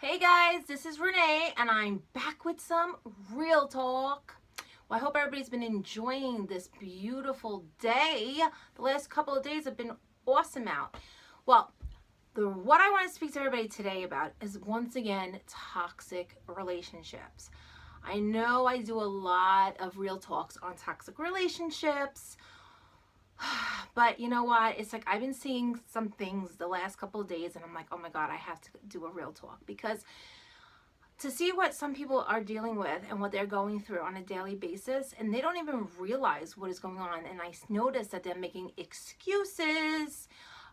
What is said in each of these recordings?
Hey guys, this is Renee and I'm back with some real talk. Well, I hope everybody's been enjoying this beautiful day. The last couple of days have been awesome out. Well, what I want to speak to everybody today about is once again toxic relationships. I know I do a lot of real talks on toxic relationships, but you know what? It's like I've been seeing some things the last couple of days and I'm like, oh my God, I have to do a real talk because to see what some people are dealing with and what they're going through on a daily basis, and they don't even realize what is going on. And I notice that they're making excuses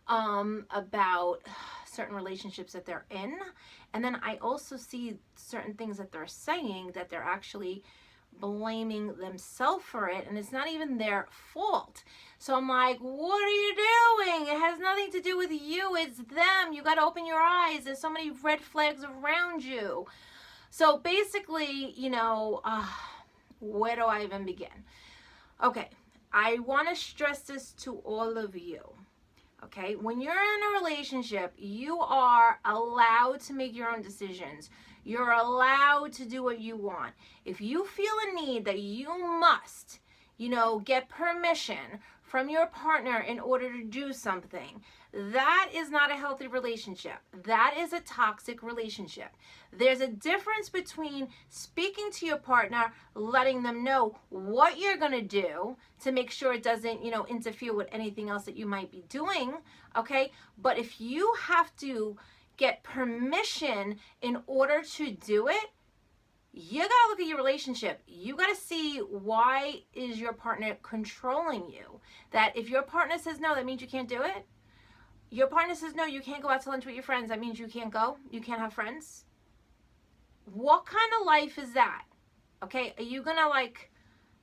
about certain relationships that they're in. And then I also see certain things that they're saying that they're actually blaming themselves for it, and it's not even their fault. So I'm like, what are you doing? It has nothing to do with you, it's them. You got to open your eyes. There's so many red flags around you. So basically, where do I even begin? Okay, I want to stress this to all of you. Okay, when you're in a relationship, you are allowed to make your own decisions. You're allowed to do what you want. If you feel a need that you must, get permission from your partner in order to do something, that is not a healthy relationship. That is a toxic relationship. There's a difference between speaking to your partner, letting them know what you're going to do to make sure it doesn't, interfere with anything else that you might be doing, okay? But if you have to get permission in order to do it, you gotta look at your relationship. You gotta see, why is your partner controlling you? That if your partner says no, that means you can't do it. Your partner says no, you can't go out to lunch with your friends, that means you can't go. You can't have friends. What kind of life is that? Okay, are you gonna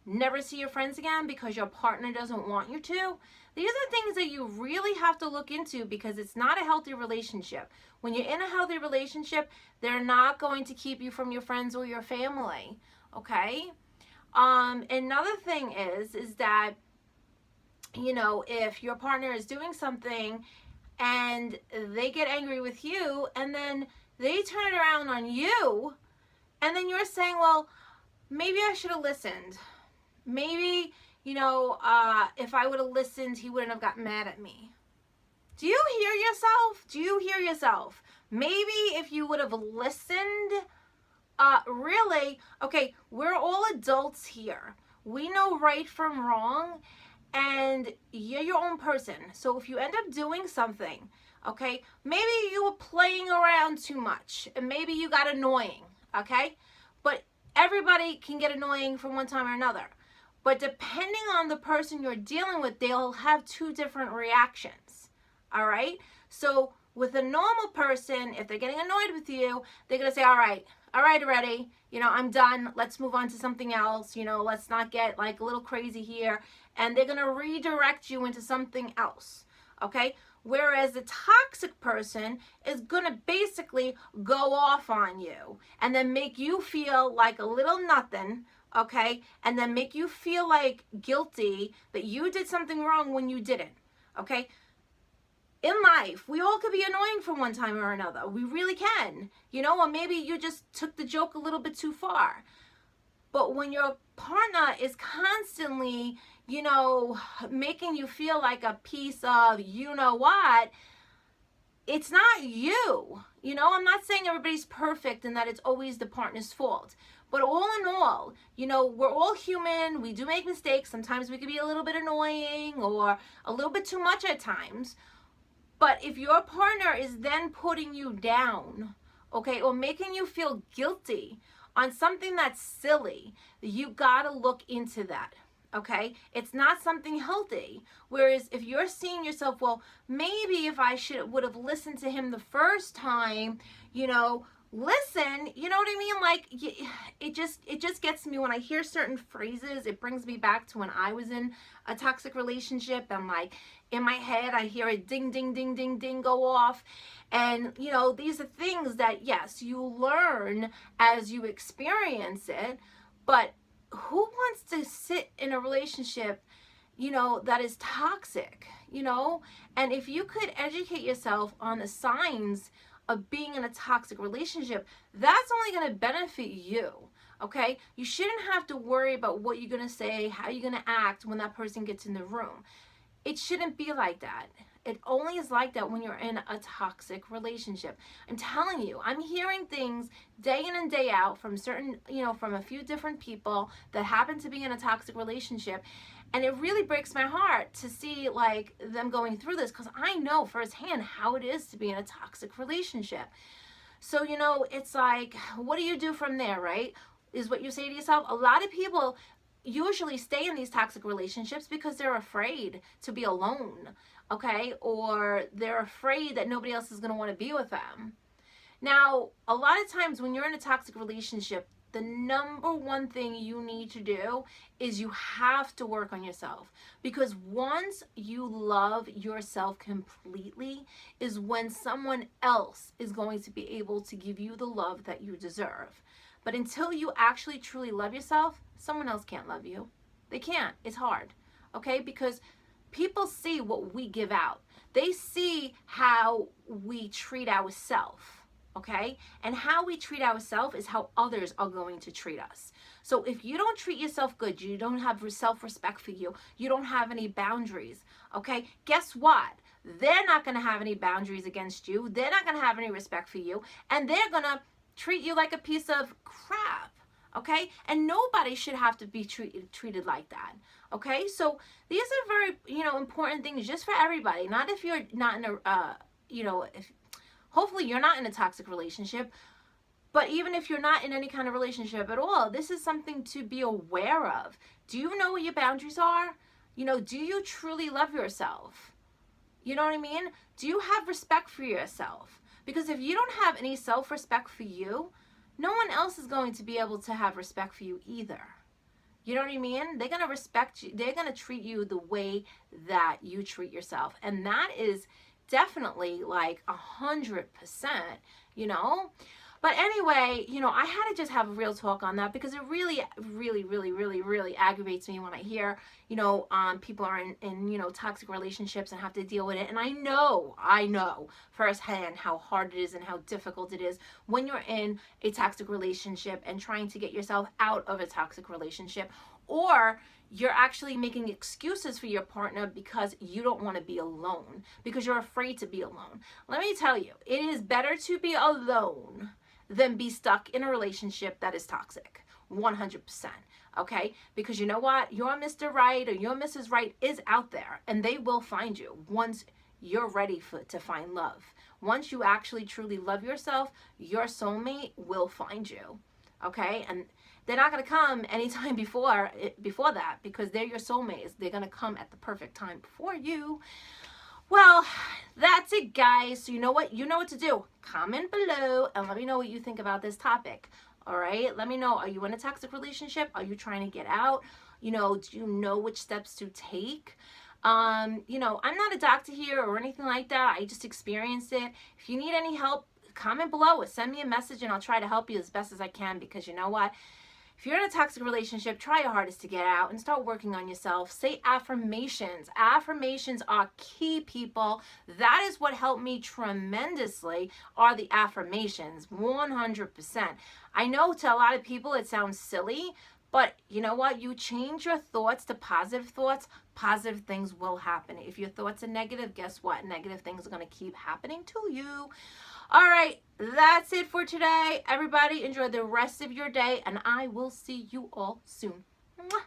never see your friends again because your partner doesn't want you to? These are things that you really have to look into because it's not a healthy relationship. When you're in a healthy relationship, they're not going to keep you from your friends or your family, okay? Another thing is that, if your partner is doing something and they get angry with you and then they turn it around on you, and then you're saying, well, maybe I should have listened. Maybe, if I would have listened, he wouldn't have gotten mad at me. Do you hear yourself? Do you hear yourself? Maybe if you would have listened, really, okay, we're all adults here. We know right from wrong, and you're your own person. So if you end up doing something, okay, maybe you were playing around too much, and maybe you got annoying, okay? But everybody can get annoying from one time or another. But depending on the person you're dealing with, they'll have two different reactions, all right? So with a normal person, if they're getting annoyed with you, they're going to say, all right already, I'm done. Let's move on to something else. Let's not get a little crazy here. And they're going to redirect you into something else, okay? Whereas the toxic person is going to basically go off on you and then make you feel like a little nothing, okay? And then make you feel guilty that you did something wrong when you didn't, okay? In life, we all could be annoying from one time or another. We really can, or maybe you just took the joke a little bit too far. But when your partner is constantly, making you feel like a piece of what, it's not you. I'm not saying everybody's perfect and that it's always the partner's fault. But all in all, we're all human. We do make mistakes. Sometimes we could be a little bit annoying or a little bit too much at times. But if your partner is then putting you down, okay, or making you feel guilty on something that's silly, you gotta look into that, okay? It's not something healthy. Whereas if you're seeing yourself, well, maybe if I would have listened to him the first time, listen, you know what I mean? It just gets me when I hear certain phrases. It brings me back to when I was in a toxic relationship. I'm in my head, I hear a ding, ding, ding, ding, ding go off. And, these are things that, yes, you learn as you experience it. But who wants to sit in a relationship, that is toxic, And if you could educate yourself on the signs of being in a toxic relationship, that's only going to benefit you. Okay? You shouldn't have to worry about what you're going to say, how you're going to act when that person gets in the room. It shouldn't be like that. It only is like that when you're in a toxic relationship. I'm telling you, I'm hearing things day in and day out from from a few different people that happen to be in a toxic relationship. And it really breaks my heart to see like them going through this, because I know firsthand how it is to be in a toxic relationship. So, it's like, what do you do from there, right? Is what you say to yourself. A lot of people usually stay in these toxic relationships because they're afraid to be alone, okay? Or they're afraid that nobody else is going to want to be with them. Now, a lot of times when you're in a toxic relationship, the number one thing you need to do is you have to work on yourself, because once you love yourself completely is when someone else is going to be able to give you the love that you deserve. But until you actually truly love yourself, someone else can't love you. They can't. It's hard, okay? Because people see what we give out. They see how we treat ourselves, okay? And how we treat ourselves is how others are going to treat us. So if you don't treat yourself good, you don't have self-respect for you, you don't have any boundaries, okay? Guess what? They're not going to have any boundaries against you. They're not going to have any respect for you. And they're going to treat you like a piece of crap, okay? And nobody should have to be treated like that, okay? So these are very, important things just for everybody. Not if you're not in a, hopefully you're not in a toxic relationship, but even if you're not in any kind of relationship at all, this is something to be aware of. Do you know what your boundaries are? Do you truly love yourself? You know what I mean? Do you have respect for yourself? Because if you don't have any self-respect for you, no one else is going to be able to have respect for you either. You know what I mean? They're going to respect you. They're going to treat you the way that you treat yourself. And that is definitely like 100%, But anyway, I had to just have a real talk on that, because it really, really, really, really, really aggravates me when I hear, people are in toxic relationships and have to deal with it. And I know firsthand how hard it is and how difficult it is when you're in a toxic relationship and trying to get yourself out of a toxic relationship, or you're actually making excuses for your partner because you don't want to be alone, because you're afraid to be alone. Let me tell you, it is better to be alone than be stuck in a relationship that is toxic. 100%. Okay? Because you know what? Your Mr. Right or your Mrs. Right is out there, and they will find you once you're ready to find love. Once you actually truly love yourself, your soulmate will find you. Okay? And they're not going to come anytime before that, because they're your soulmates. They're going to come at the perfect time for you. Well, that's it, guys. So you know what? You know what to do. Comment below and let me know what you think about this topic. All right? Let me know. Are you in a toxic relationship? Are you trying to get out? Do you know which steps to take? I'm not a doctor here or anything like that. I just experienced it. If you need any help, comment below or send me a message and I'll try to help you as best as I can, because you know what? If you're in a toxic relationship, try your hardest to get out and start working on yourself. Say affirmations. Affirmations are key, people. That is what helped me tremendously, are the affirmations, 100%. I know to a lot of people it sounds silly, but you know what? You change your thoughts to positive thoughts, positive things will happen. If your thoughts are negative, guess what? Negative things are going to keep happening to you. All right, that's it for today. Everybody, enjoy the rest of your day, and I will see you all soon. Mwah.